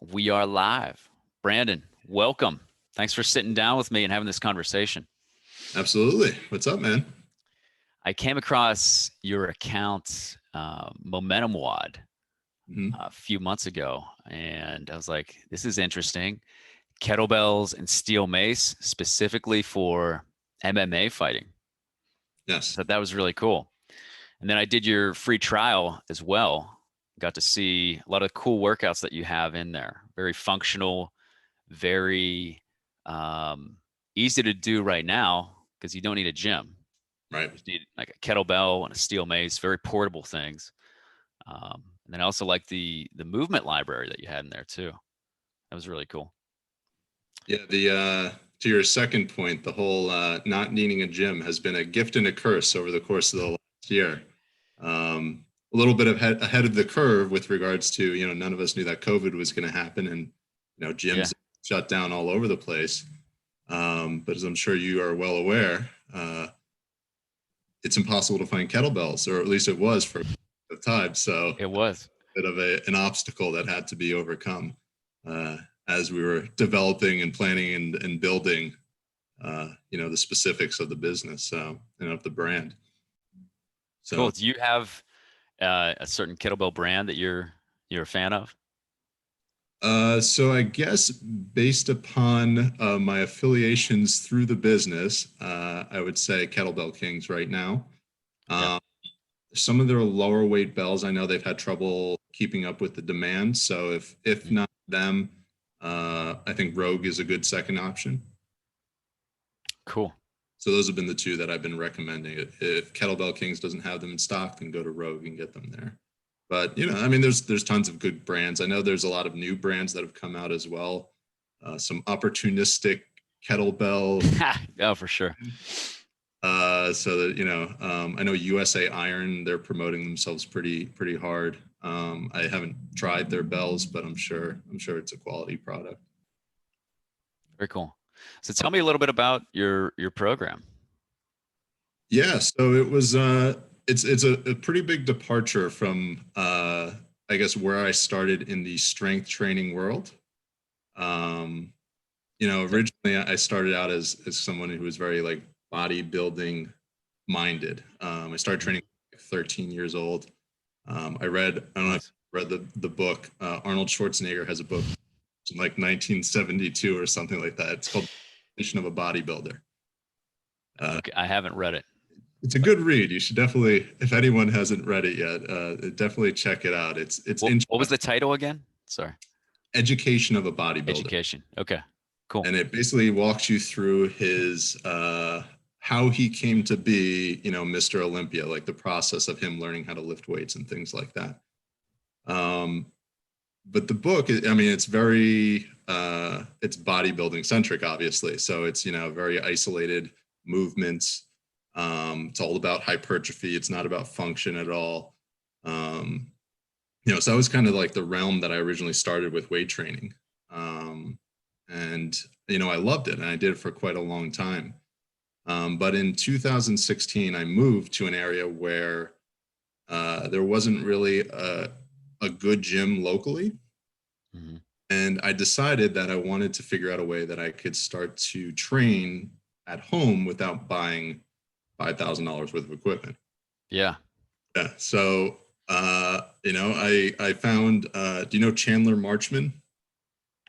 We are live. Brandon, welcome. Thanks for sitting down with me and having this conversation. Absolutely. What's up, man? I came across your account, Momentum WOD, Hmm. a few months ago, and I was like, this is interesting. Kettlebells and steel mace, specifically for MMA fighting. Yes. So that was really cool. And then I did your free trial as well. Got to see a lot of cool workouts that you have in there. Very functional, very easy to do right now because you don't need a gym. Right. You just need like a kettlebell and a steel mace, very portable things. And then I also like the movement library that you had in there too. That was really cool. Yeah. The to your second point, the whole not needing a gym has been a gift and a curse over the course of the last year. A little bit ahead of the curve with regards to none of us knew that COVID was going to happen, and Yeah. gyms shut down all over the place. But as I'm sure you are well aware, it's impossible to find kettlebells, or at least it was for a time. So It was. bit of an obstacle that had to be overcome uh, as we were developing and planning and building, the specifics of the business, of the brand. Cool. So, Do you have a certain kettlebell brand that you're a fan of? so I guess based upon my affiliations through the business, I would say Kettlebell Kings right now. Yeah. Um, some of their lower weight bells, I know they've had trouble keeping up with the demand. So if Mm. not them, I think Rogue is a good second option. Cool. So those have been the two that I've been recommending. If Kettlebell Kings doesn't have them in stock, then go to Rogue and get them there. But I mean, there's tons of good brands. I know there's a lot of new brands that have come out as well. Some opportunistic kettlebell. Oh, for sure. So that I know USA Iron, they're promoting themselves pretty hard. I haven't tried their bells, but I'm sure it's a quality product. Very cool. So tell me a little bit about your program. Yeah, so it was it's a pretty big departure from I guess where I started in the strength training world. Um, Yep. originally I started out as someone who was very like bodybuilding minded. I started Mhm. training at 13 years old. I don't know if Nice. you read the book. Arnold Schwarzenegger has a book in like 1972 or something like that. It's called Definition of a Bodybuilder. Uh, Okay, I haven't read it, It's a but good read. You should definitely, if anyone hasn't read it yet, definitely check it out. It's what was interesting. the title again? Sorry. Education of a bodybuilder, Education. Okay. Cool. and it basically walks you through his how he came to be, Mr. Olympia, like the process of him learning how to lift weights and things like that. Um, but the book, I mean, it's very it's bodybuilding centric, obviously. So it's very isolated movements. It's all about hypertrophy. It's not about function at all. Um, so that was kind of like the realm that I originally started with weight training. And I loved it, and I did it for quite a long time. But in 2016, I moved to an area where there wasn't really a good gym locally. Hmm. And I decided that I wanted to figure out a way that I could start to train at home without buying $5,000 worth of equipment. Yeah. Yeah. So, I found, do you know Chandler Marchman?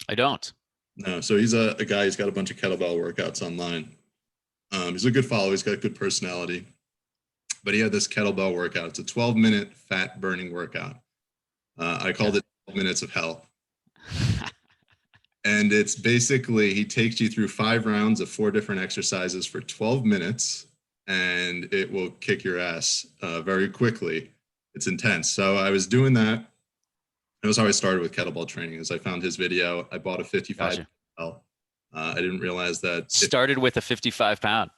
I don't. No. So he's a guy, he's got a bunch of kettlebell workouts online. He's a good follower. He's got a good personality, but he had this kettlebell workout. It's a 12-minute fat burning workout. I Okay. called it 12 minutes of hell. And it's basically, he takes you through 5 rounds of 4 different exercises for 12 minutes, and it will kick your ass very quickly. It's intense. So I was doing that. That was how I started with kettlebell training. As I found his video, I bought a 55 Gotcha. kettlebell. I didn't realize that Started with a 55 pound.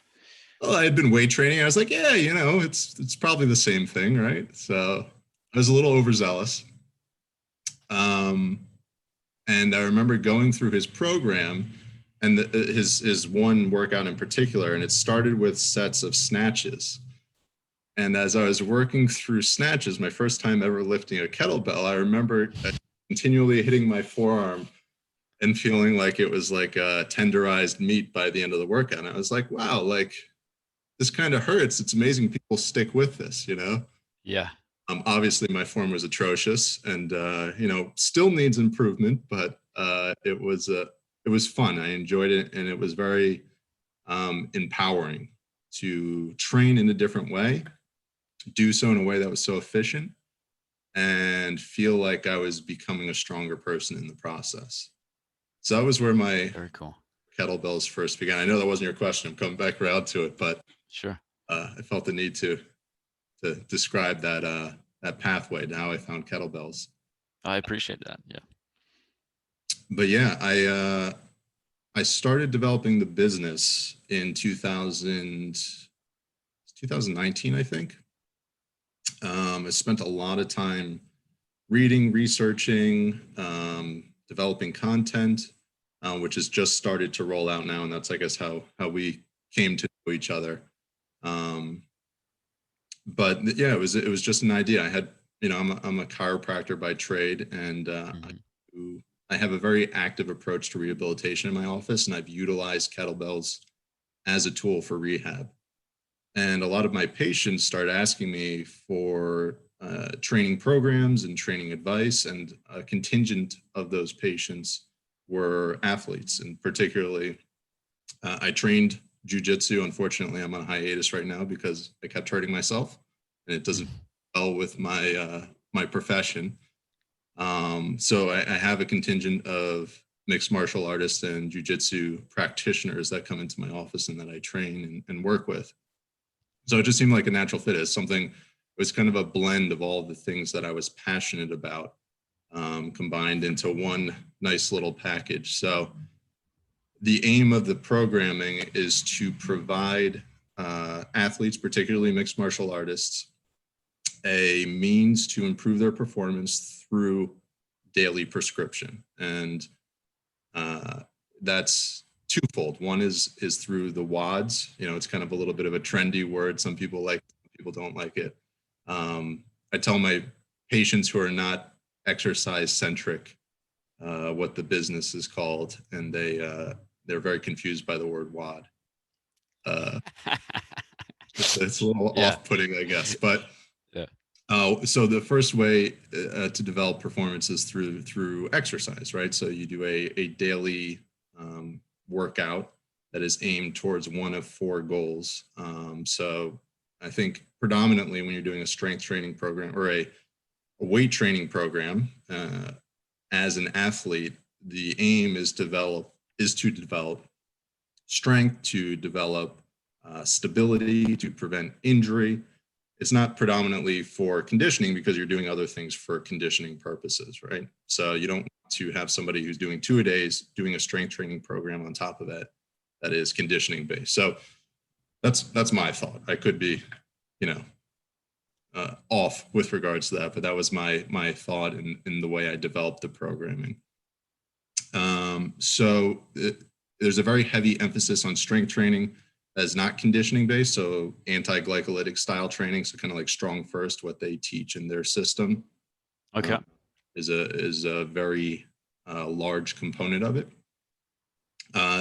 well, I had been weight training. I was like, yeah, it's probably the same thing, right? So I was a little overzealous. Um, and I remember going through his program and his one workout in particular, and it started with sets of snatches. And as I was working through snatches, my first time ever lifting a kettlebell, I remember continually hitting my forearm and feeling like it was like a tenderized meat by the end of the workout. And I was like, wow, like this kind of hurts. It's amazing people stick with this, you know? Yeah. Obviously my form was atrocious and, you know, still needs improvement, but it was fun. I enjoyed it. And it was very empowering to train in a different way, do so in a way that was so efficient, and feel like I was becoming a stronger person in the process. So that was where my Very cool. kettlebells first began. I know that wasn't your question. I'm coming back around to it, but Sure. I felt the need to describe that pathway to how I found kettlebells. I appreciate that. Yeah. But yeah, I started developing the business in 2019, I think. I spent a lot of time reading, researching, developing content, which has just started to roll out now, and that's, I guess, how we came to know each other. But yeah, it was just an idea. I had, you know, I'm a chiropractor by trade, and I have a very active approach to rehabilitation in my office, and I've utilized kettlebells as a tool for rehab. And a lot of my patients started asking me for training programs and training advice, and a contingent of those patients were athletes. And particularly, I trained jujitsu. Unfortunately, I'm on hiatus right now because I kept hurting myself, and it doesn't well with my profession. So I have a contingent of mixed martial artists and jujitsu practitioners that come into my office and that I train and work with. So it just seemed like a natural fit. As something, it was kind of a blend of all the things that I was passionate about, combined into one nice little package. So the aim of the programming is to provide athletes, particularly mixed martial artists, a means to improve their performance through daily prescription. And that's twofold. One is through the WODs. You know, it's kind of a little bit of a trendy word. Some people like, some people don't like it. I tell my patients who are not exercise centric what the business is called, and they're very confused by the word WOD. It's a little Yeah. off-putting, I guess. But Yeah. so the first way to develop performance is through exercise, right? So you do a daily workout that is aimed towards one of four goals. So I think predominantly when you're doing a strength training program or a weight training program, as an athlete, the aim is to develop strength, to develop stability, to prevent injury. It's not predominantly for conditioning because you're doing other things for conditioning purposes, right? So you don't want to have somebody who's doing 2-a-days doing a strength training program on top of it that is conditioning based. So that's my thought. I could be, you know, off with regards to that, but that was my thought in the way I developed the programming. So there's a very heavy emphasis on strength training that is not conditioning based, so anti-glycolytic style training, so kind of like Strong First, what they teach in their system, Okay. is a very large component of it.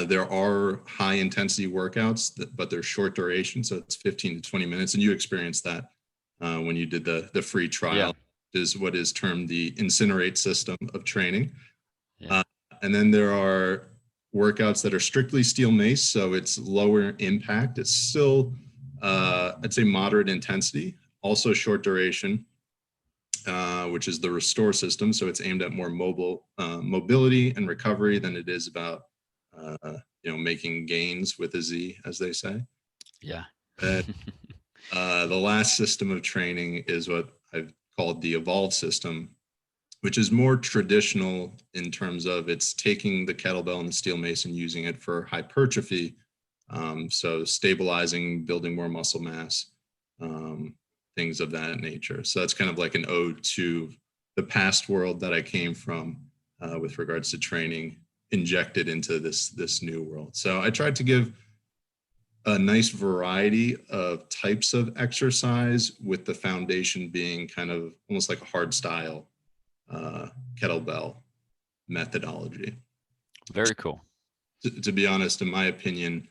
There are high intensity workouts, but they're short duration, so it's 15 to 20 minutes, and you experienced that when you did the free trial, is what is termed the incinerate system of training. Yeah. And then there are workouts that are strictly steel mace, so it's lower impact. It's still, I'd say, moderate intensity, also short duration, which is the restore system. So it's aimed at more mobility and recovery than it is about, making gains with a Z, as they say. Yeah. The last system of training is what I've called the evolved system, which is more traditional in terms of it's taking the kettlebell and the steel mace and using it for hypertrophy. So stabilizing, building more muscle mass, things of that nature. So that's kind of like an ode to the past world that I came from with regards to training injected into this new world. So I tried to give a nice variety of types of exercise, with the foundation being kind of almost like a hard style kettlebell methodology. Very cool. To be honest, in my opinion,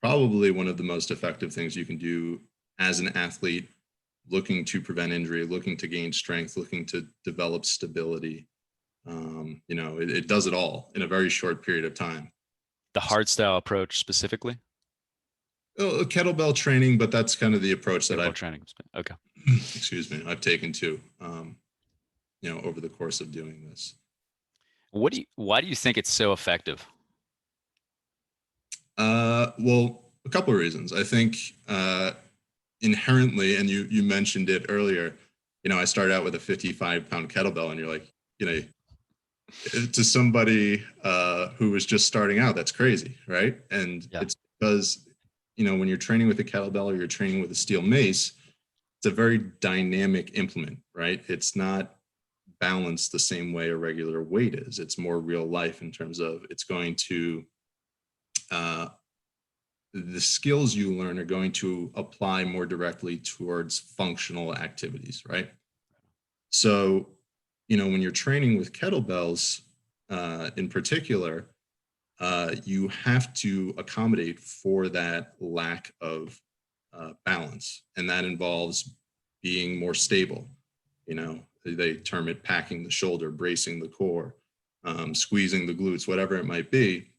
probably one of the most effective things you can do as an athlete looking to prevent injury, looking to gain strength, looking to develop stability. It does it all in a very short period of time. The hard style approach specifically? Kettlebell training, but that's kind of the approach that Kettlebell training. Okay. I've taken to, over the course of doing this. Why do you think it's so effective? Well, a couple of reasons. I think inherently, and you mentioned it earlier, I started out with a 55-pound kettlebell, and you're like, to somebody who was just starting out, that's crazy, right? And it's because, when you're training with a kettlebell or you're training with a steel mace, it's a very dynamic implement, right? It's not balanced the same way a regular weight is. It's more real life in terms of it's going to, the skills you learn are going to apply more directly towards functional activities, right? So, when you're training with kettlebells in particular, you have to accommodate for that lack of balance. And that involves being more stable. They term it packing the shoulder, bracing the core, squeezing the glutes, whatever it might be.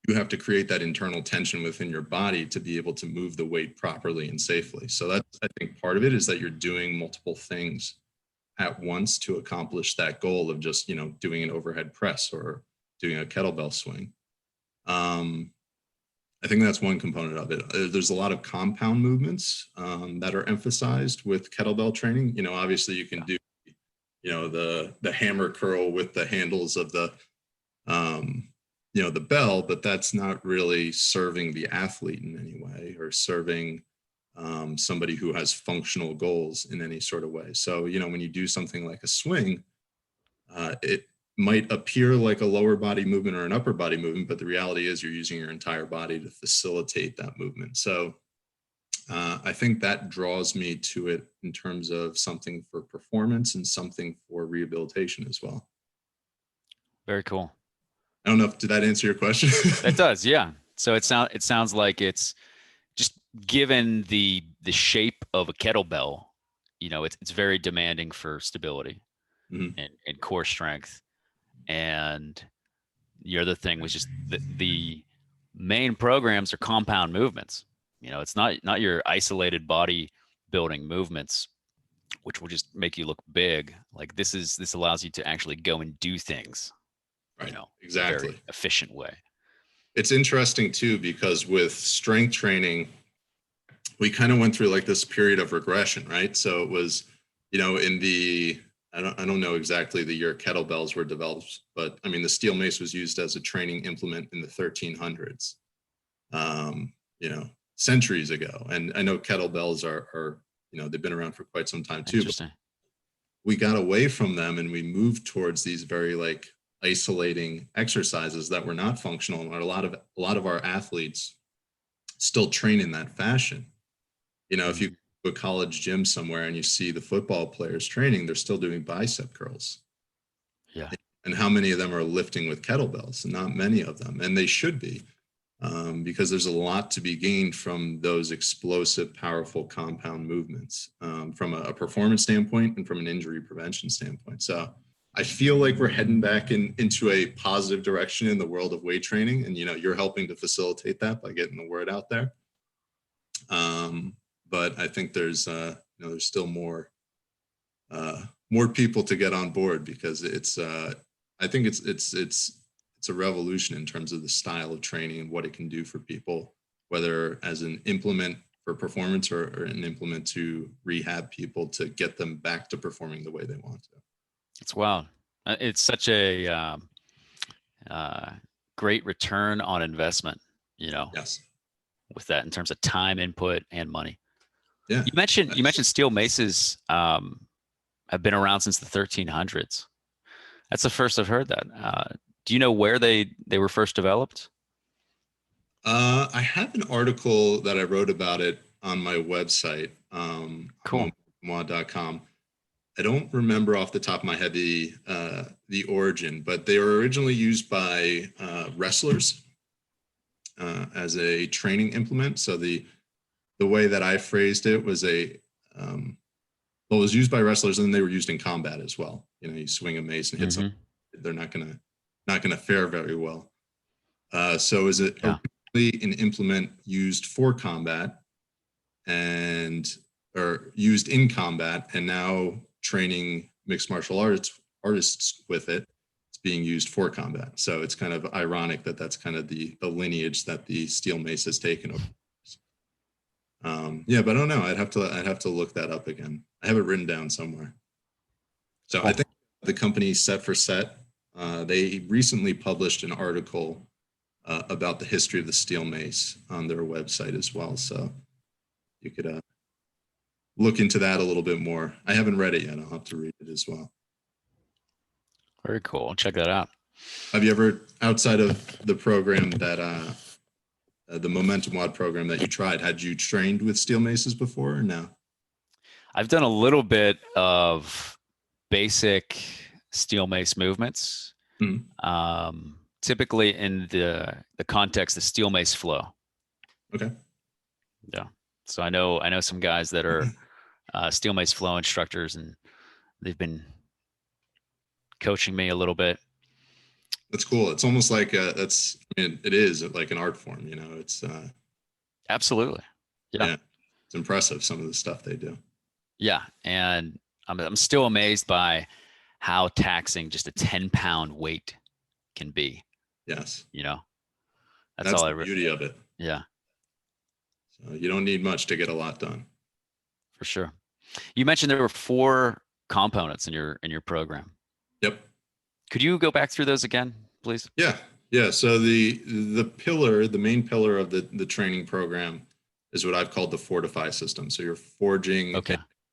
You have to create that internal tension within your body to be able to move the weight properly and safely. So that's, I think, part of it is that you're doing multiple things at once to accomplish that goal of just, doing an overhead press or doing a kettlebell swing. I think that's one component of it. There's a lot of compound movements that are emphasized with kettlebell training. Obviously you can do, the hammer curl with the handles of the, the bell, but that's not really serving the athlete in any way or serving somebody who has functional goals in any sort of way. So, when you do something like a swing, it might appear like a lower body movement or an upper body movement, but the reality is you're using your entire body to facilitate that movement. So I think that draws me to it in terms of something for performance and something for rehabilitation as well. Very cool. I don't know did that answer your question? It does, yeah. So it sounds like it's just given the shape of a kettlebell, it's very demanding for stability and core strength. And the other thing was just the main programs are compound movements. It's not your isolated body building movements, which will just make you look big. Like this allows you to actually go and do things, right? Exactly. In a very efficient way. It's interesting too, because with strength training, we kind of went through like this period of regression, right? So it was, in the, I don't know exactly the year kettlebells were developed, but I mean, the steel mace was used as a training implement in the 1300s, centuries ago. And I know kettlebells are they've been around for quite some time too. Interesting. We got away from them and we moved towards these very like isolating exercises that were not functional. And a lot of our athletes still train in that fashion. If you go to a college gym somewhere and you see the football players training, they're still doing bicep curls. Yeah. And how many of them are lifting with kettlebells? Not many of them. And they should be, because there's a lot to be gained from those explosive, powerful compound movements from a performance standpoint and from an injury prevention standpoint. So I feel like we're heading back into a positive direction in the world of weight training. And, you're helping to facilitate that by getting the word out there. But I think there's still more people to get on board, because it's I think it's a revolution in terms of the style of training and what it can do for people, whether as an implement for performance or an implement to rehab people to get them back to performing the way they want to. It's wild. It's such a great return on investment, Yes. with that in terms of time input and money. Yeah. You mentioned steel maces have been around since the 1300s. That's the first I've heard that. Do you know where they were first developed? I have an article that I wrote about it on my website, Cool. momentumwod.com. I don't remember off the top of my head the origin, but they were originally used by wrestlers as a training implement. So the way that I phrased it was well, it was used by wrestlers, and then they were used in combat as well. You know, you swing a mace and hit someone, they're not gonna fare very well. So is it Yeah. originally an implement used for combat or used in combat, and now training mixed martial artists with it, it's being used for combat. So it's kind of ironic that that's kind of the lineage that the steel mace has taken over. Yeah, but I don't know. I'd have to look that up again. I have it written down somewhere. So Cool. I think the company Set for Set, they recently published an article about the history of the steel mace on their website as well. So you could look into that a little bit more. I haven't read it yet. I'll have to read it as well. Very cool. I'll check that out. Have you ever, outside of the program that the Momentum WOD program that you tried, had you trained with steel maces before or no? I've done a little bit of basic steel mace movements, typically in the context of steel mace flow. Okay. Yeah. So I know some guys that are steel mace flow instructors, and they've been coaching me a little bit. That's cool. It's almost like it is like an art form, you know. It's Absolutely. Yeah. It's impressive, some of the stuff they do. Yeah. And I'm still amazed by how taxing just a 10-pound weight can be. Yes. You know, that's all the beauty of it. Yeah. So you don't need much to get a lot done. For sure. You mentioned there were 4 components in your program. Yep. Could you go back through those again, please? Yeah. So the main pillar of the training program is what I've called the fortify system. So you're forging a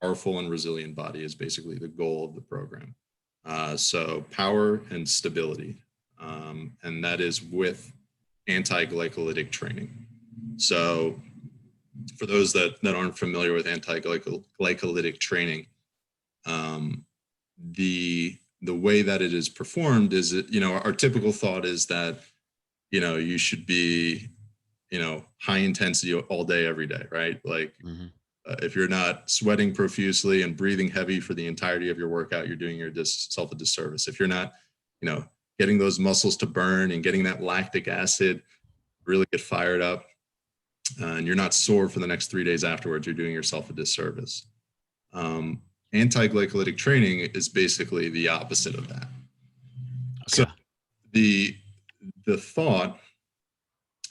powerful and resilient body is basically the goal of the program. So power and stability, and that is with anti-glycolytic training. So for those that aren't familiar with anti-glycolytic training, the way that it is performed is that, you know, our typical thought is that, you know, you should be, you know, high intensity all day, every day, right? Like if you're not sweating profusely and breathing heavy for the entirety of your workout, you're doing yourself a disservice. If you're not, you know, getting those muscles to burn and getting that lactic acid really get fired up, and you're not sore for the next 3 days afterwards, you're doing yourself a disservice. Anti-glycolytic training is basically the opposite of that. Okay. So the thought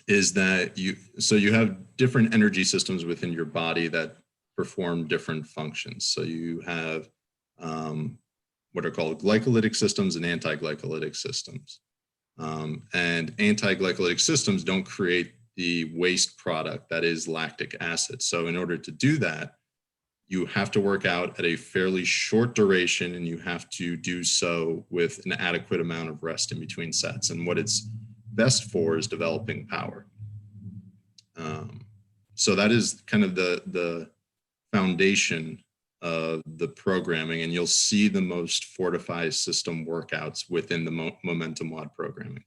is that you have different energy systems within your body that perform different functions. So you have what are called glycolytic systems and anti-glycolytic systems. And anti-glycolytic systems don't create the waste product that is lactic acid. So in order to do that, you have to work out at a fairly short duration, and you have to do so with an adequate amount of rest in between sets. And what it's best for is developing power. So that is kind of the foundation of the programming, and you'll see the most fortified system workouts within the Momentum WOD programming.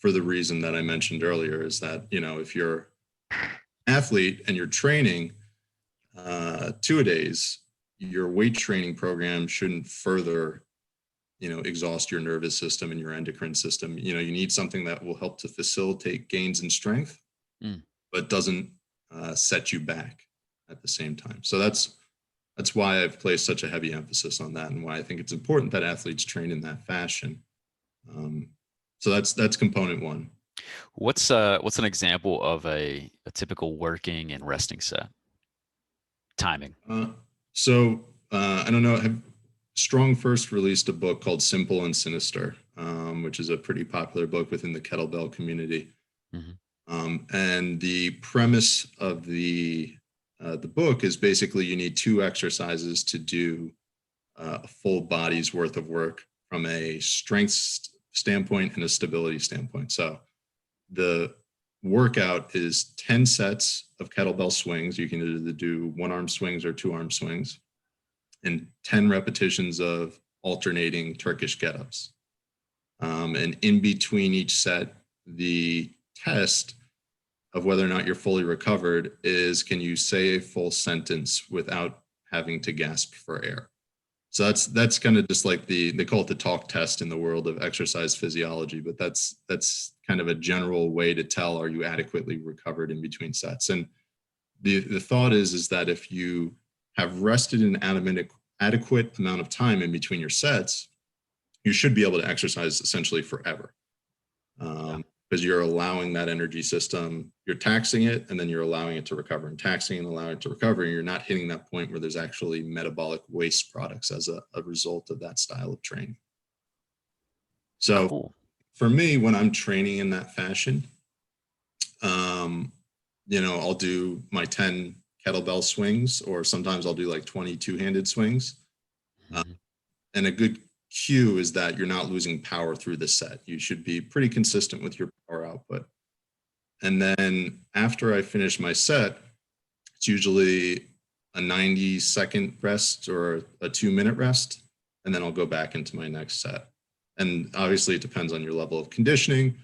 For the reason that I mentioned earlier is that, you know, if you're an athlete and you're training 2-a-days, your weight training program shouldn't further, you know, exhaust your nervous system and your endocrine system. You know, you need something that will help to facilitate gains in strength, but doesn't set you back at the same time. So that's why I've placed such a heavy emphasis on that, and why I think it's important that athletes train in that fashion. So that's component 1. What's an example of a typical working and resting set? Timing. So I don't know. Strong first released a book called Simple and Sinister, which is a pretty popular book within the kettlebell community. And the premise of the book is basically you need 2 exercises to do a full body's worth of work from a strength standpoint and a stability standpoint. So the workout is 10 sets of kettlebell swings. You can either do 1-arm swings or 2-arm swings. and 10 repetitions of alternating Turkish get-ups. And in between each set, the test of whether or not you're fully recovered is, can you say a full sentence without having to gasp for air? So that's kind of just like they call it the talk test in the world of exercise physiology, but that's kind of a general way to tell, are you adequately recovered in between sets? And the thought is that if you have rested an adequate amount of time in between your sets, you should be able to exercise essentially forever. Because you're allowing that energy system, you're taxing it, and then you're allowing it to recover, and taxing and allowing it to recover, and you're not hitting that point where there's actually metabolic waste products as a result of that style of training. So Cool. for me, when I'm training in that fashion, I'll do my 10 kettlebell swings, or sometimes I'll do like 20 two-handed swings. Mm-hmm. And a good cue is that you're not losing power through the set. You should be pretty consistent with your power output. And then after I finish my set, it's usually a 90-second rest or a 2-minute rest, and then I'll go back into my next set. And obviously it depends on your level of conditioning.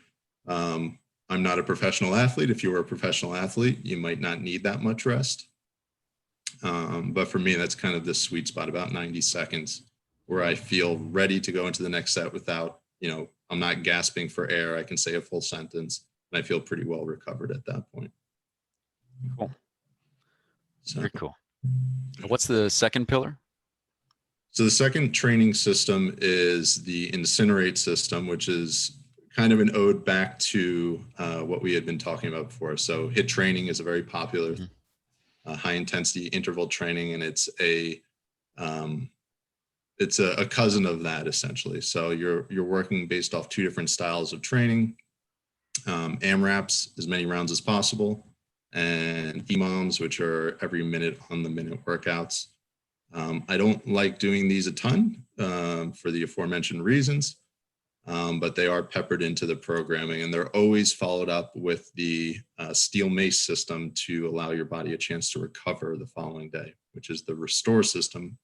I'm not a professional athlete. If you were a professional athlete, you might not need that much rest. But for me, that's kind of the sweet spot, about 90 seconds, where I feel ready to go into the next set without, I'm not gasping for air. I can say a full sentence, and I feel pretty well recovered at that point. Cool. So, very cool. What's the second pillar? So the second training system is the incinerate system, which is kind of an ode back to what we had been talking about before. So HIIT training is a very popular high intensity interval training, and it's a cousin of that essentially. So you're working based off 2 different styles of training, AMRAPs, as many rounds as possible, and EMOMs, which are every minute on the minute workouts. I don't like doing these a ton for the aforementioned reasons, but they are peppered into the programming, and they're always followed up with the steel mace system to allow your body a chance to recover the following day, which is the restore system.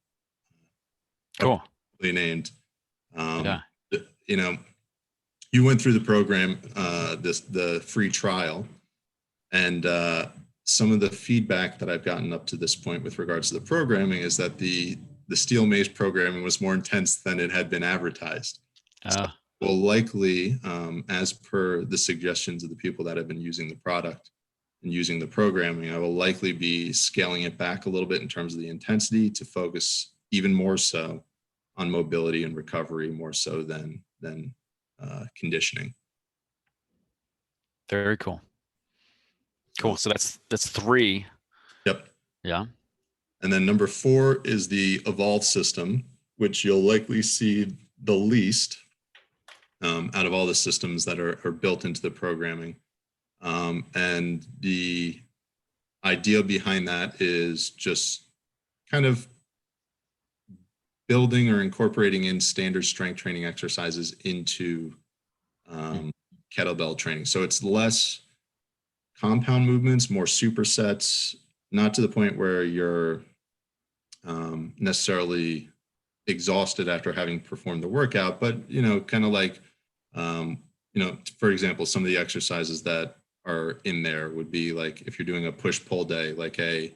Cool. Named. Yeah. You went through the program, the free trial, and some of the feedback that I've gotten up to this point with regards to the programming is that the steel mace programming was more intense than it had been advertised. So will likely, as per the suggestions of the people that have been using the product and using the programming, I will likely be scaling it back a little bit in terms of the intensity to focus even more so on mobility and recovery, more so than conditioning. Very cool. Cool. So that's 3. Yep. Yeah. And then number 4 is the evolve system, which you'll likely see the least out of all the systems that are built into the programming. And the idea behind that is just kind of building or incorporating in standard strength training exercises into kettlebell training. So it's less compound movements, more supersets, not to the point where you're necessarily exhausted after having performed the workout, but kind of like for example, some of the exercises that are in there would be like, if you're doing a push pull day, like a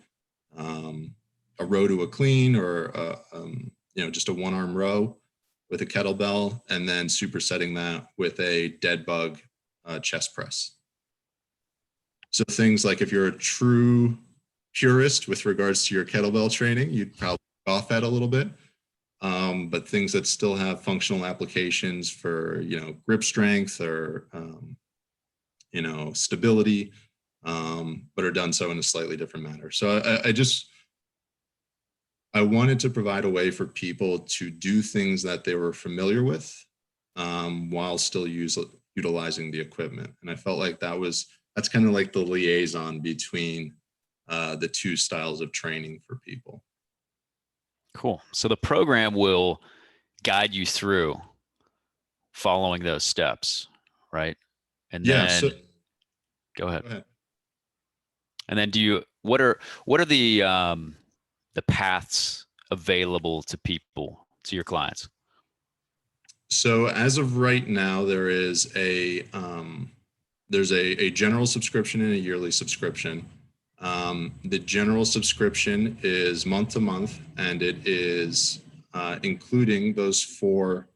row to a clean, or just a 1-arm row with a kettlebell, and then supersetting that with a dead bug chest press. So things like, if you're a true purist with regards to your kettlebell training, you'd probably off that a little bit. But things that still have functional applications for, grip strength or, stability, but are done so in a slightly different manner. So I wanted to provide a way for people to do things that they were familiar with while still utilizing the equipment. And I felt like that's kind of like the liaison between the 2 styles of training for people. Cool. So the program will guide you through following those steps, right? And then go ahead. And then what are the paths available to people, to your clients? So as of right now, there's a general subscription and a yearly subscription. The general subscription is month to month, and it is including those 4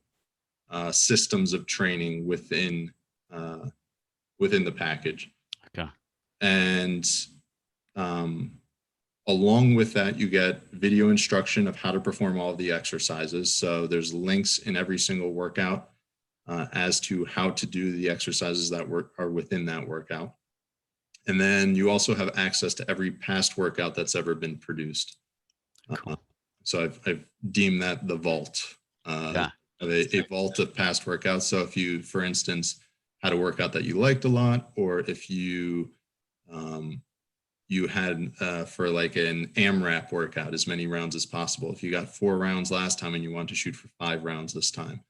systems of training within the package. Okay. And along with that, you get video instruction of how to perform all of the exercises. So there's links in every single workout as to how to do the exercises that are within that workout. And then you also have access to every past workout that's ever been produced. Cool. So I've deemed that the vault, Yeah. a vault of past workouts. So if you, for instance, had a workout that you liked a lot, or if you had for like an AMRAP workout, as many rounds as possible. If you got 4 rounds last time and you want to shoot for 5 rounds this time,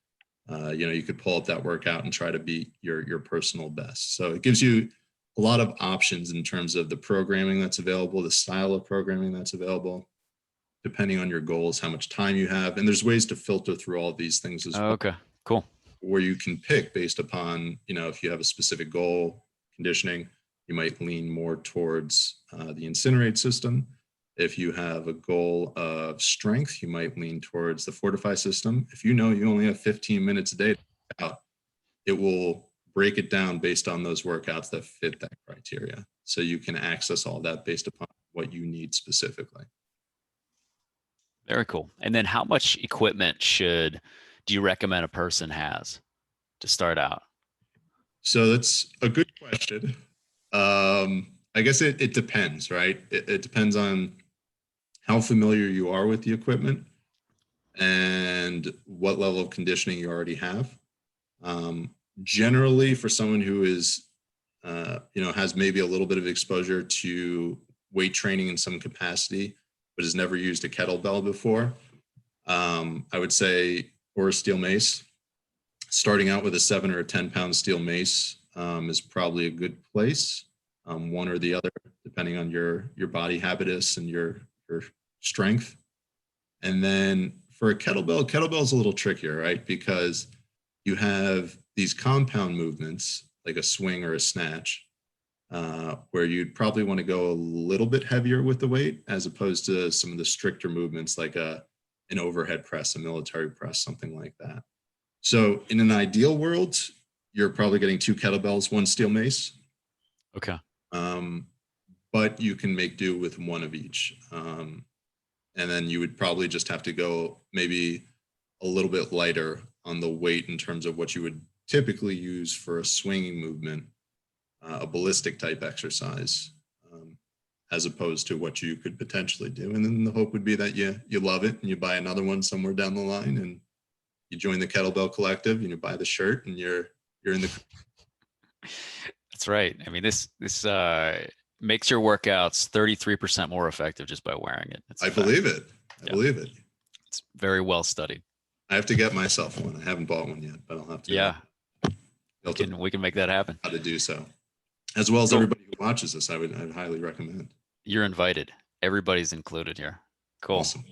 you could pull up that workout and try to beat your personal best. So it gives you a lot of options in terms of the programming that's available, the style of programming that's available, depending on your goals, how much time you have. And there's ways to filter through all of these things as well. Okay, cool. Where you can pick based upon, if you have a specific goal, conditioning, you might lean more towards the incinerate system. If you have a goal of strength, you might lean towards the fortify system. If you know you only have 15 minutes a day to work out, it will break it down based on those workouts that fit that criteria. So you can access all that based upon what you need specifically. Very cool. And then how much equipment do you recommend a person has to start out? So that's a good question. I guess it depends, right? It depends on how familiar you are with the equipment and what level of conditioning you already have. Generally, for someone who is, has maybe a little bit of exposure to weight training in some capacity, but has never used a kettlebell before, I would say, or a steel mace, starting out with a 7 or a 10-pound steel mace is probably a good place. One or the other, depending on your body habitus and your strength. And then for a kettlebell is a little trickier, right? Because you have these compound movements like a swing or a snatch, where you'd probably want to go a little bit heavier with the weight as opposed to some of the stricter movements like an overhead press, a military press, something like that. So in an ideal world, you're probably getting 2 kettlebells, 1 steel mace. Okay. But you can make do with 1 of each. And then you would probably just have to go maybe a little bit lighter on the weight in terms of what you would typically use for a swinging movement, a ballistic type exercise, as opposed to what you could potentially do. And then the hope would be that you love it and you buy another one somewhere down the line and you join the Kettlebell Collective and you buy the shirt and you're in the. That's right. I mean, this makes your workouts 33% more effective just by wearing it. I believe it. I believe it. It's very well studied. I have to get myself one. I haven't bought one yet, but I'll have to. Yeah. We can make that happen. How to do so. As well as everybody who watches this, I'd highly recommend. You're invited. Everybody's included here. Cool. Awesome.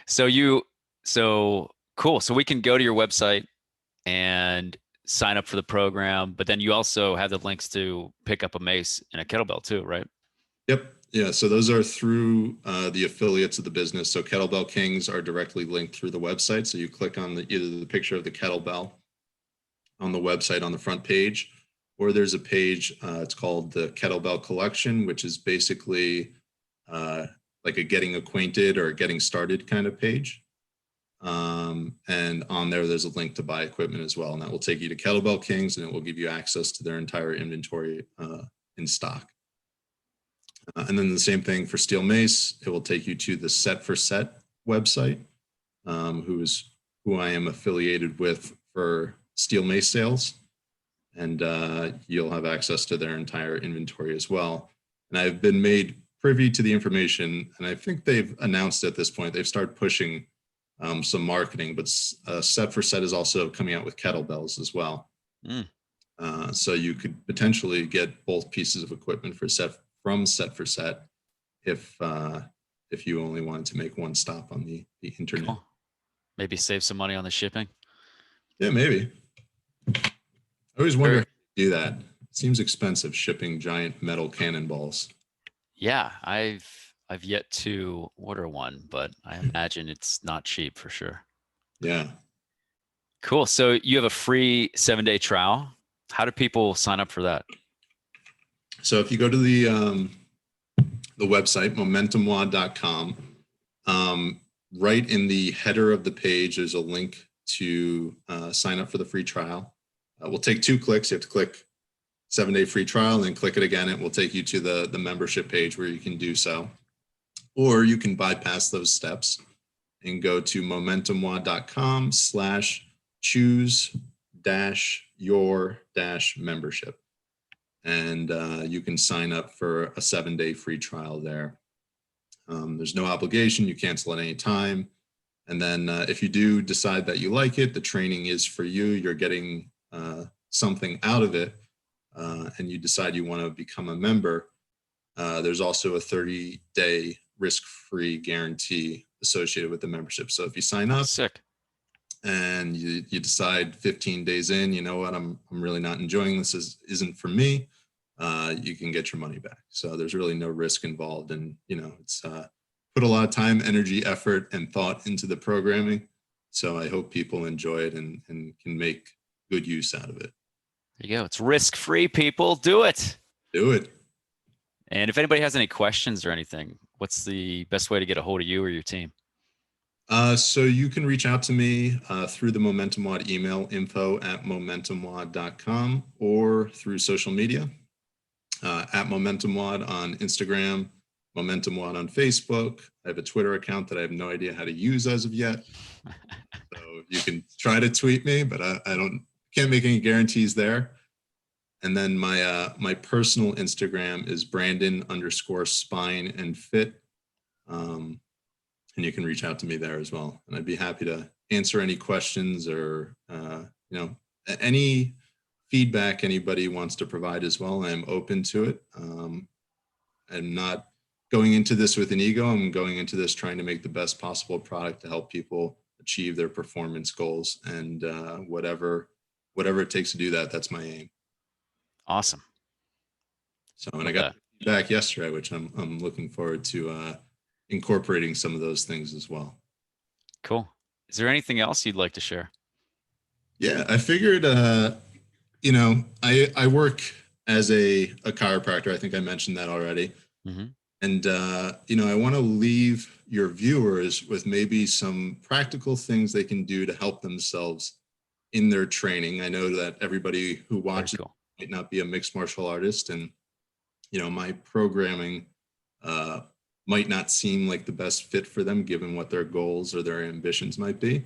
So cool. So we can go to your website and sign up for the program, but then you also have the links to pick up a mace and a kettlebell too, right? Yep. Yeah. So those are through the affiliates of the business. So Kettlebell Kings are directly linked through the website. So you click on either the picture of the kettlebell on the website on the front page, or there's a page, it's called the Kettlebell Collection, which is basically like a getting acquainted or getting started kind of page. And on there's a link to buy equipment as well. And that will take you to Kettlebell Kings and it will give you access to their entire inventory in stock. And then the same thing for Steel Mace. It will take you to the Set for Set website, who I am affiliated with for Steel Mace sales. And you'll have access to their entire inventory as well. And I've been made privy to the information, and I think they've announced at this point, they've started pushing some marketing, but Set for Set is also coming out with kettlebells as well. So you could potentially get both pieces of equipment from Set for Set if if you only wanted to make one stop on the internet. Cool. Maybe save some money on the shipping. Yeah, maybe. I always wonder Very, how you do that. It seems expensive shipping giant metal cannonballs. yeah, I've yet to order one, but I imagine it's not cheap for sure. Yeah. Cool. So you have a free 7-day trial. How do people sign up for that? So if you go to the website, momentumwod.com, right in the header of the page, there's a link to sign up for the free trial. We'll take 2 clicks. You have to click 7-day free trial and then click it again. It will take you to the membership page where you can do so. Or you can bypass those steps and go to momentumwod.com/choose-your-membership. And you can sign up for a 7-day free trial there. There's no obligation. You cancel at any time. And then if you do decide that you like it, the training is for you, you're getting something out of it, and you decide you want to become a member, there's also a 30-day risk-free guarantee associated with the membership. So if you sign up Sick. and you decide 15 days in, you know what, I'm really not enjoying this, isn't for me, you can get your money back. So there's really no risk involved. And, it's put a lot of time, energy, effort, and thought into the programming. So I hope people enjoy it and can make good use out of it. There you go. It's risk-free, people. Do it. Do it. And if anybody has any questions or anything, what's the best way to get a hold of you or your team? So you can reach out to me through the Momentum WOD email, info@momentumwod.com, or through social media, at Momentum WOD on Instagram, Momentum WOD on Facebook. I have a Twitter account that I have no idea how to use as of yet. So you can try to tweet me, but I can't make any guarantees there. And then my personal Instagram is Brandon_spine and fit. And you can reach out to me there as well. And I'd be happy to answer any questions or, any feedback anybody wants to provide as well. I'm open to it. I'm not going into this with an ego. I'm going into this trying to make the best possible product to help people achieve their performance goals. And whatever it takes to do that, that's my aim. Awesome. So, and I got feedback yesterday, which I'm looking forward to incorporating some of those things as well. Cool. Is there anything else you'd like to share? Yeah, I figured, I work as a chiropractor. I think I mentioned that already. Mm-hmm. And, I want to leave your viewers with maybe some practical things they can do to help themselves in their training. I know that everybody who watches might not be a mixed martial artist, and, my programming might not seem like the best fit for them given what their goals or their ambitions might be.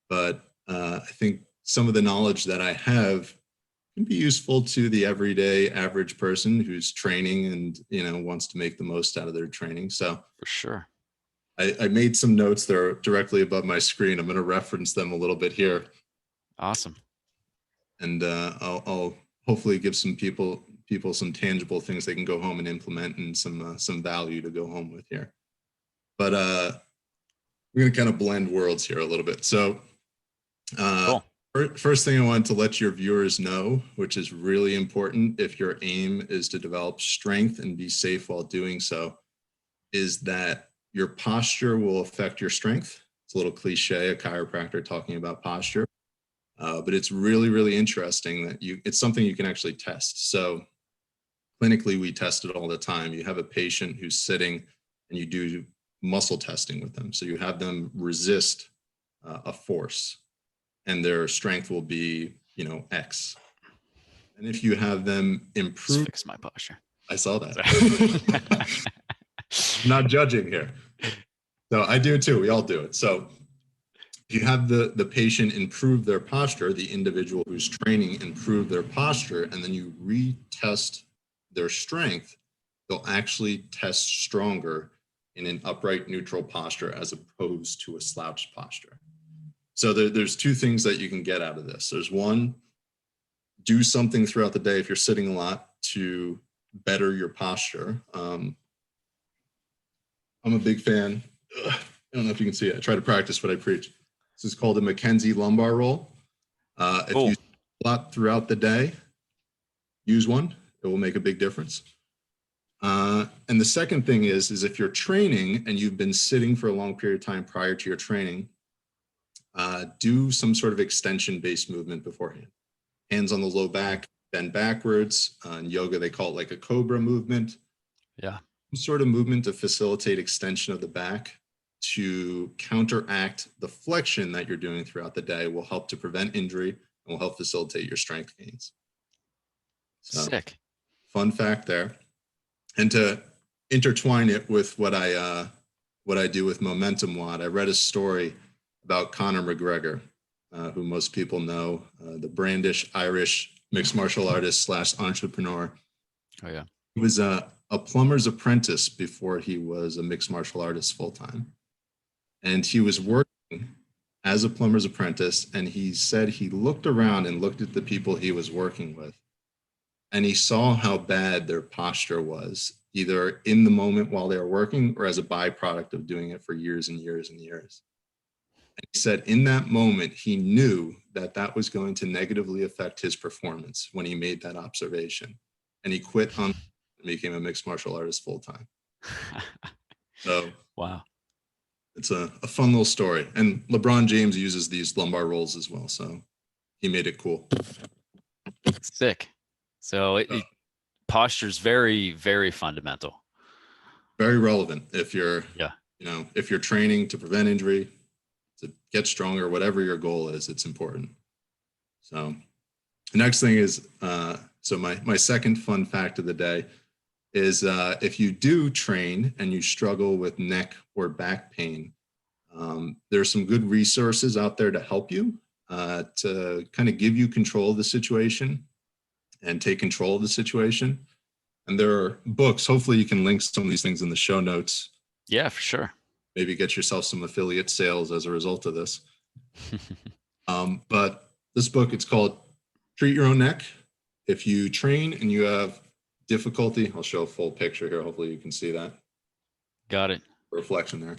But I think some of the knowledge that I have can be useful to the everyday average person who's training and, wants to make the most out of their training. So for sure. I made some notes that are directly above my screen. I'm going to reference them a little bit here. Awesome. And I'll hopefully give some people some tangible things they can go home and implement, and some value to go home with here. But we're going to kind of blend worlds here a little bit. So cool. First thing I want to let your viewers know, which is really important if your aim is to develop strength and be safe while doing so, is that your posture will affect your strength. It's a little cliche, a chiropractor talking about posture, but it's really, really interesting that it's something you can actually test. So clinically, we test it all the time. You have a patient who's sitting and you do muscle testing with them. So you have them resist a force, and their strength will be, X. And if you have them improve, fix my posture. I saw that. I'm not judging here. So I do too. We all do it. So if you have the patient improve their posture, the individual who's training improve their posture, and then you retest their strength, they'll actually test stronger in an upright neutral posture as opposed to a slouched posture. So there's 2 things that you can get out of this. There's one, do something throughout the day if you're sitting a lot to better your posture. I'll I'm a big fan. Ugh, I don't know if you can see it. I try to practice what I preach. This is called a Mackenzie lumbar roll. If Cool. you squat throughout the day, use one. It will make a big difference. And the second thing is if you're training and you've been sitting for a long period of time prior to your training, do some sort of extension-based movement beforehand. Hands on the low back, bend backwards. In yoga, they call it like a cobra movement. Yeah. Some sort of movement to facilitate extension of the back to counteract the flexion that you're doing throughout the day will help to prevent injury and will help facilitate your strength gains. So, Sick. fun fact there. And to intertwine it with what I do with Momentum WOD, I read a story about Conor McGregor, who most people know, the brandish Irish mixed martial artist / entrepreneur. Oh yeah. He was a plumber's apprentice before he was a mixed martial artist full time. And he was working as a plumber's apprentice. And he said he looked around and looked at the people he was working with. And he saw how bad their posture was, either in the moment while they were working or as a byproduct of doing it for years and years and years. And he said in that moment, he knew that that was going to negatively affect his performance when he made that observation. And he quit on and became a mixed martial artist full time. So Wow. it's a fun little story. And LeBron James uses these lumbar rolls as well. So he made it cool. Sick. So posture is very, very fundamental. Very relevant if you're, Yeah. if you're training to prevent injury, to get stronger, whatever your goal is, it's important. So the next thing is, so my second fun fact of the day is if you do train and you struggle with neck or back pain, there's some good resources out there to help you, to kind of give you control of the situation and take control of the situation. And there are books. Hopefully you can link some of these things in the show notes. Yeah, for sure. Maybe get yourself some affiliate sales as a result of this. But this book, it's called Treat Your Own Neck. If you train and you have difficulty, I'll show a full picture here. Hopefully you can see that. Got it. Reflection there.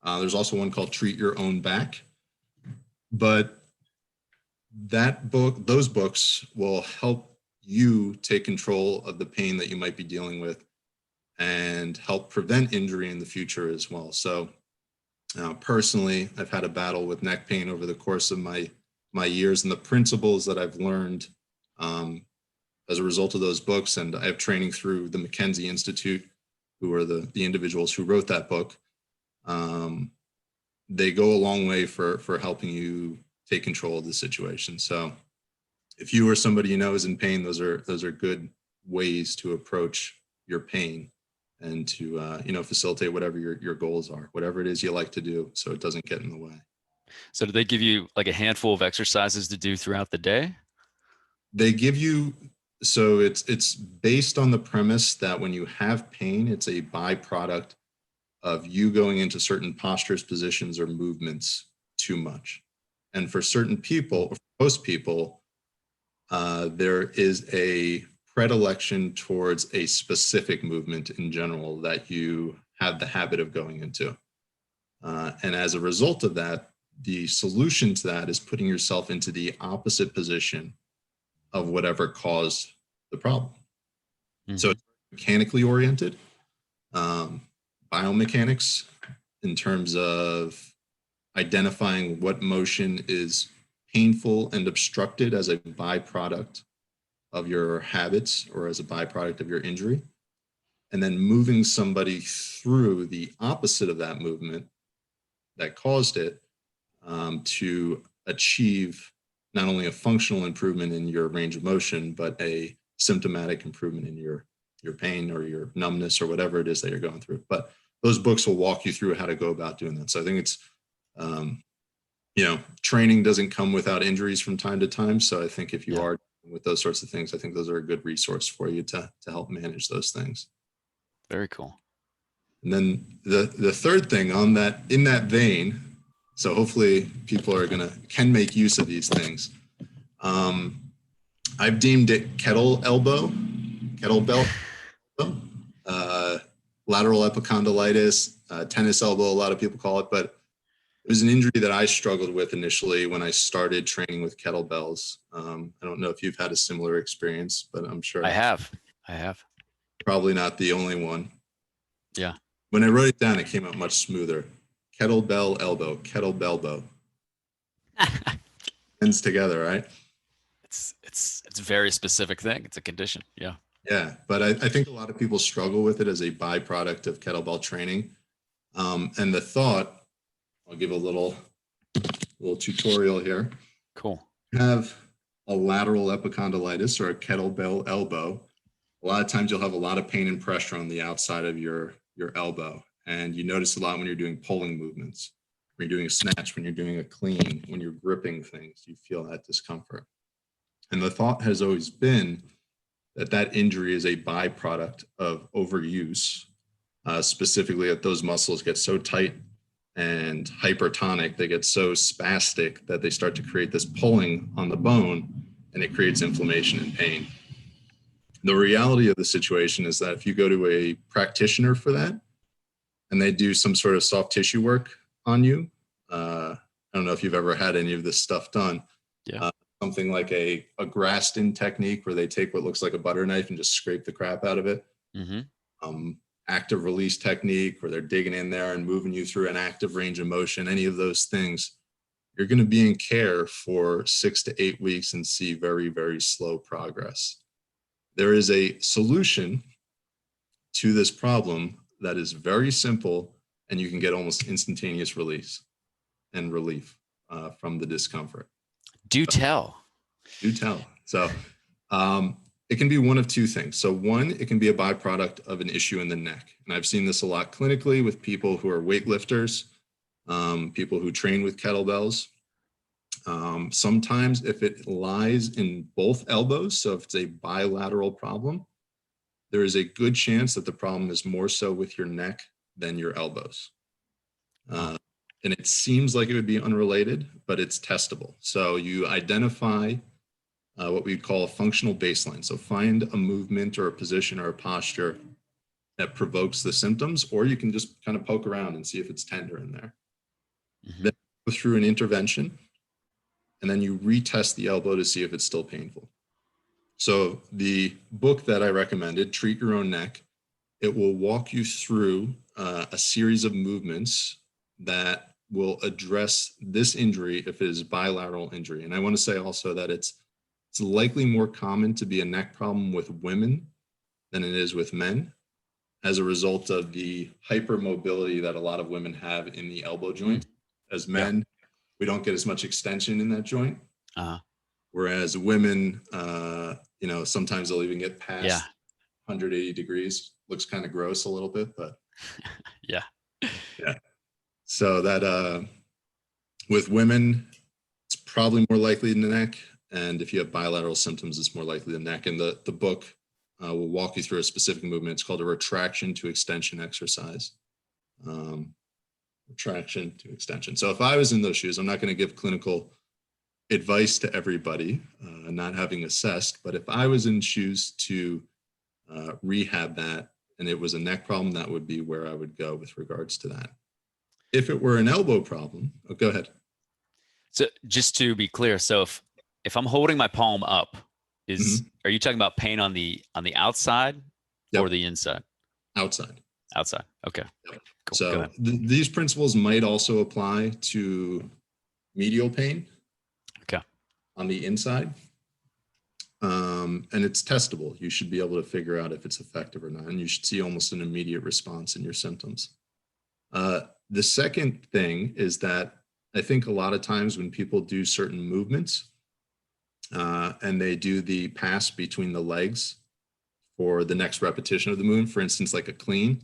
There's also one called Treat Your Own Back. But those books will help you take control of the pain that you might be dealing with and help prevent injury in the future as well. So personally, I've had a battle with neck pain over the course of my years, and the principles that I've learned as a result of those books, and I have training through the Mackenzie Institute, who are the individuals who wrote that book. They go a long way for helping you take control of the situation. So if you or somebody you know is in pain, those are good ways to approach your pain and to facilitate whatever your goals are, whatever it is you like to do, so it doesn't get in the way. So do they give you like a handful of exercises to do throughout the day? They give you, so it's based on the premise that when you have pain, it's a byproduct of you going into certain postures, positions, or movements too much. And for certain people, or for most people, there is a predilection towards a specific movement in general that you have the habit of going into. And as a result of that, the solution to that is putting yourself into the opposite position of whatever caused the problem. Mm-hmm. So it's mechanically oriented, biomechanics in terms of identifying what motion is painful and obstructed as a byproduct of your habits or as a byproduct of your injury, and then moving somebody through the opposite of that movement that caused it to achieve not only a functional improvement in your range of motion, but a symptomatic improvement in your pain or your numbness or whatever it is that you're going through. But those books will walk you through how to go about doing that. So I think it's, training doesn't come without injuries from time to time. So I think if you are with those sorts of things, I think those are a good resource for you to help manage those things. Very cool. And then the third thing in that vein, so hopefully people can make use of these things. I've deemed it kettlebell, lateral epicondylitis, tennis elbow, a lot of people call it, but it was an injury that I struggled with initially when I started training with kettlebells. I don't know if you've had a similar experience, but I'm sure I have. probably not the only one. Yeah. When I wrote it down, it came out much smoother. Kettlebell elbow, kettlebell bow. Ends together, right? It's a very specific thing. It's a condition. Yeah. Yeah, but I think a lot of people struggle with it as a byproduct of kettlebell training. And the thought, I'll give a little tutorial here. Cool. You have a lateral epicondylitis or a kettlebell elbow. A lot of times you'll have a lot of pain and pressure on the outside of your elbow. And you notice a lot when you're doing pulling movements, when you're doing a snatch, when you're doing a clean, when you're gripping things, you feel that discomfort. And the thought has always been that injury is a byproduct of overuse, specifically that those muscles get so tight and hypertonic, they get so spastic that they start to create this pulling on the bone, and it creates inflammation and pain. The reality of the situation is that if you go to a practitioner for that and they do some sort of soft tissue work on you, I don't know if you've ever had any of this stuff done. Yeah. Something like a Graston technique where they take what looks like a butter knife and just scrape the crap out of it. Mm-hmm. Active release technique where they're digging in there and moving you through an active range of motion, any of those things, you're going to be in care for 6 to 8 weeks and see very, very slow progress. There is a solution to this problem that is very simple, and you can get almost instantaneous release and relief from the discomfort. Do tell. So it can be one of two things. So one, it can be a byproduct of an issue in the neck. And I've seen this a lot clinically with people who are weightlifters, people who train with kettlebells. Sometimes if it lies in both elbows, so if it's a bilateral problem, there is a good chance that the problem is more so with your neck than your elbows. And it seems like it would be unrelated, but it's testable. So you identify what we call a functional baseline. So find a movement or a position or a posture that provokes the symptoms, or you can just kind of poke around and see if it's tender in there. Mm-hmm. Then go through an intervention, and then you retest the elbow to see if it's still painful. So the book that I recommended, Treat Your Own Neck, it will walk you through a series of movements that will address this injury if it is bilateral injury. And I want to say also that it's likely more common to be a neck problem with women than it is with men, as a result of the hypermobility that a lot of women have in the elbow joint. As men, we don't get as much extension in that joint. Whereas women, sometimes they'll even get past 180 degrees. Looks kind of gross a little bit, but yeah. So that with women, it's probably more likely in the neck. And if you have bilateral symptoms, it's more likely the neck. And the book will walk you through a specific movement. It's called a retraction to extension exercise. Retraction to extension. So if I was in those shoes, I'm not going to give clinical advice to everybody, not having assessed, but if I was in shoes to rehab that and it was a neck problem, that would be where I would go with regards to that. If it were an elbow problem, go ahead. So just to be clear, so if I'm holding my palm up, are you talking about pain on the outside or the inside? Outside. Okay. Yep. Cool. So these principles might also apply to medial pain. Okay. On the inside. And it's testable. You should be able to figure out if it's effective or not. And you should see almost an immediate response in your symptoms. The second thing is that I think a lot of times when people do certain movements and they do the pass between the legs for the next repetition of the movement, for instance, like a clean,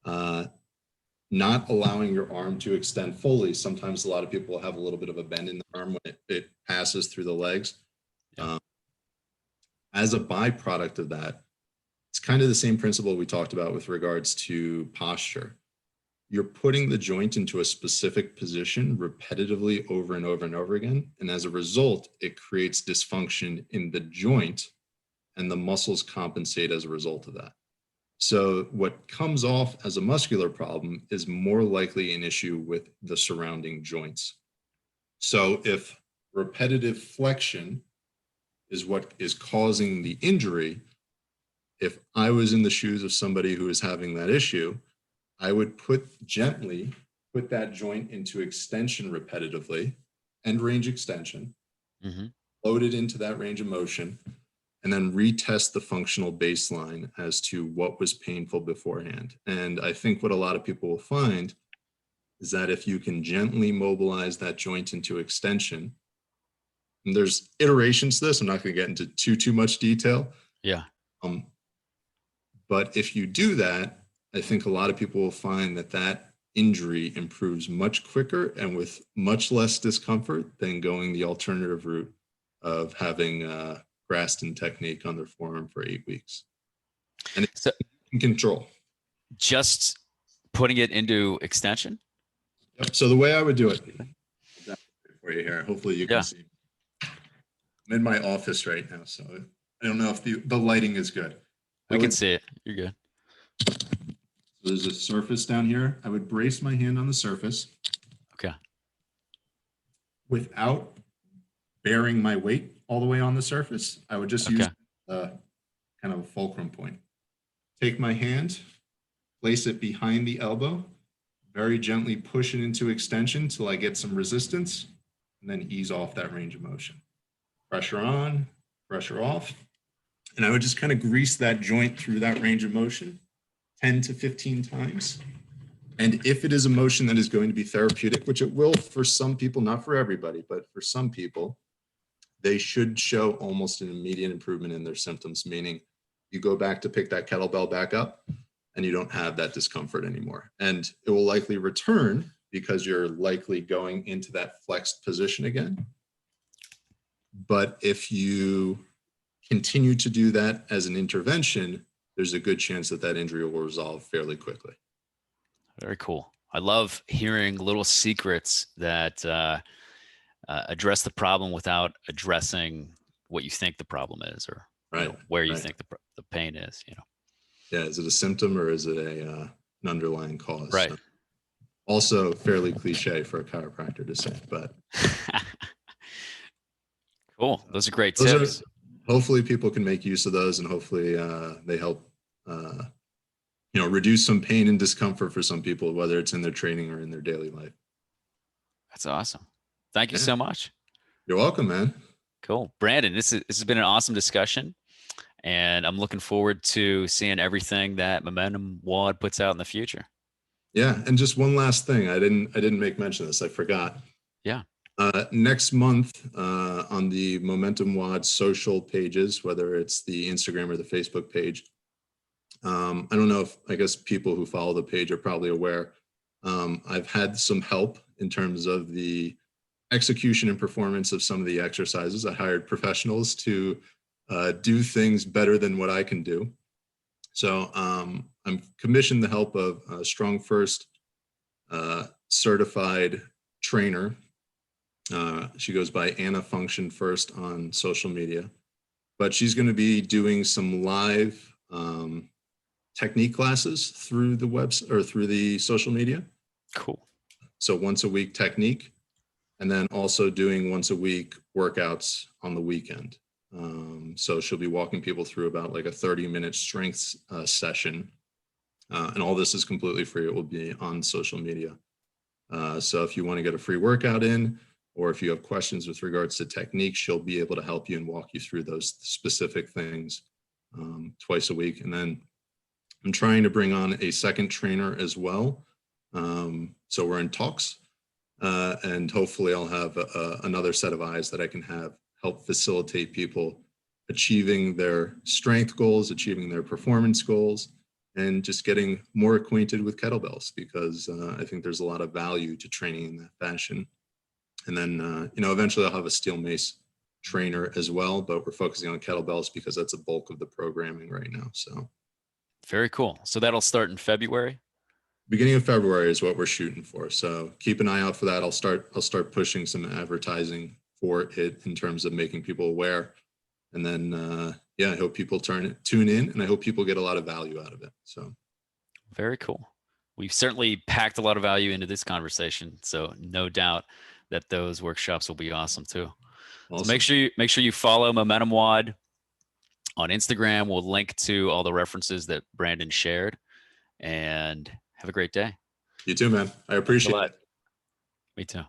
not allowing your arm to extend fully. Sometimes a lot of people have a little bit of a bend in the arm when it passes through the legs. As a byproduct of that, it's kind of the same principle we talked about with regards to posture. You're putting the joint into a specific position repetitively over and over and over again. And as a result, it creates dysfunction in the joint, and the muscles compensate as a result of that. So what comes off as a muscular problem is more likely an issue with the surrounding joints. So if repetitive flexion is what is causing the injury, if I was in the shoes of somebody who is having that issue, I would gently put that joint into extension repetitively, end range extension, Mm-hmm. load it into that range of motion, and then retest the functional baseline as to what was painful beforehand. And I think what a lot of people will find is that if you can gently mobilize that joint into extension, and there's iterations to this, I'm not going to get into too much detail. Yeah. But if you do that, I think a lot of people will find that that injury improves much quicker and with much less discomfort than going the alternative route of having Graston technique on their forearm for 8 weeks. And it's So in control. just putting it into extension? Yep. So the way I would do it for you here, hopefully you can see. I'm in my office right now, so I don't know if the lighting is good. We can see it. You're good. So there's a surface down here. I would brace my hand on the surface. Okay. Without bearing my weight all the way on the surface, I would just use kind of a fulcrum point. Take my hand, place it behind the elbow, very gently push it into extension till I get some resistance, and then ease off that range of motion. Pressure on, pressure off. And I would just kind of grease that joint through that range of motion 10 to 15 times. And if it is a motion that is going to be therapeutic, which it will for some people, not for everybody, but for some people, they should show almost an immediate improvement in their symptoms, meaning you go back to pick that kettlebell back up and you don't have that discomfort anymore. And it will likely return because you're likely going into that flexed position again. But if you continue to do that as an intervention, there's a good chance that that injury will resolve fairly quickly. Very cool. I love hearing little secrets that address the problem without addressing what you think the problem is, or where you think the pain is. Yeah, is it a symptom or is it an underlying cause? Right. So also fairly cliche for a chiropractor to say, but cool. Those are great tips. Hopefully people can make use of those, and hopefully they help reduce some pain and discomfort for some people, whether it's in their training or in their daily life. That's awesome. Thank you so much. You're welcome, man. Cool. Brandon, this has been an awesome discussion, and I'm looking forward to seeing everything that Momentum WOD puts out in the future. Yeah, and just one last thing, I didn't make mention of this, I forgot. Yeah. Next month on the Momentum WOD social pages, whether it's the Instagram or the Facebook page, I don't know if, I guess people who follow the page are probably aware, I've had some help in terms of the execution and performance of some of the exercises. I hired professionals to do things better than what I can do. So I'm commissioned the help of a Strong First certified trainer. She goes by Anna Function First on social media, but she's going to be doing some live technique classes through the website or through the social media. Cool. So once a week technique, and then also doing once a week workouts on the weekend. So she'll be walking people through about like a 30-minute strength session. And all this is completely free. It will be on social media. So if you want to get a free workout in, or if you have questions with regards to technique, she'll be able to help you and walk you through those specific things twice a week. And then I'm trying to bring on a second trainer as well. So we're in talks, and hopefully I'll have another set of eyes that I can have help facilitate people achieving their strength goals, achieving their performance goals, and just getting more acquainted with kettlebells, because I think there's a lot of value to training in that fashion. And then, eventually I'll have a steel mace trainer as well, but we're focusing on kettlebells because that's a bulk of the programming right now. So very cool. So that'll start in February? Beginning of February is what we're shooting for. So keep an eye out for that. I'll start pushing some advertising for it in terms of making people aware. And then, yeah, I hope people tune in, and I hope people get a lot of value out of it. So Very cool. We've certainly packed a lot of value into this conversation, so no doubt that those workshops will be awesome too. So awesome. make sure you follow Momentum WOD on Instagram. We'll link to all the references that Brandon shared, and have a great day. You too, man. I Thanks a appreciate lot. it. Me too.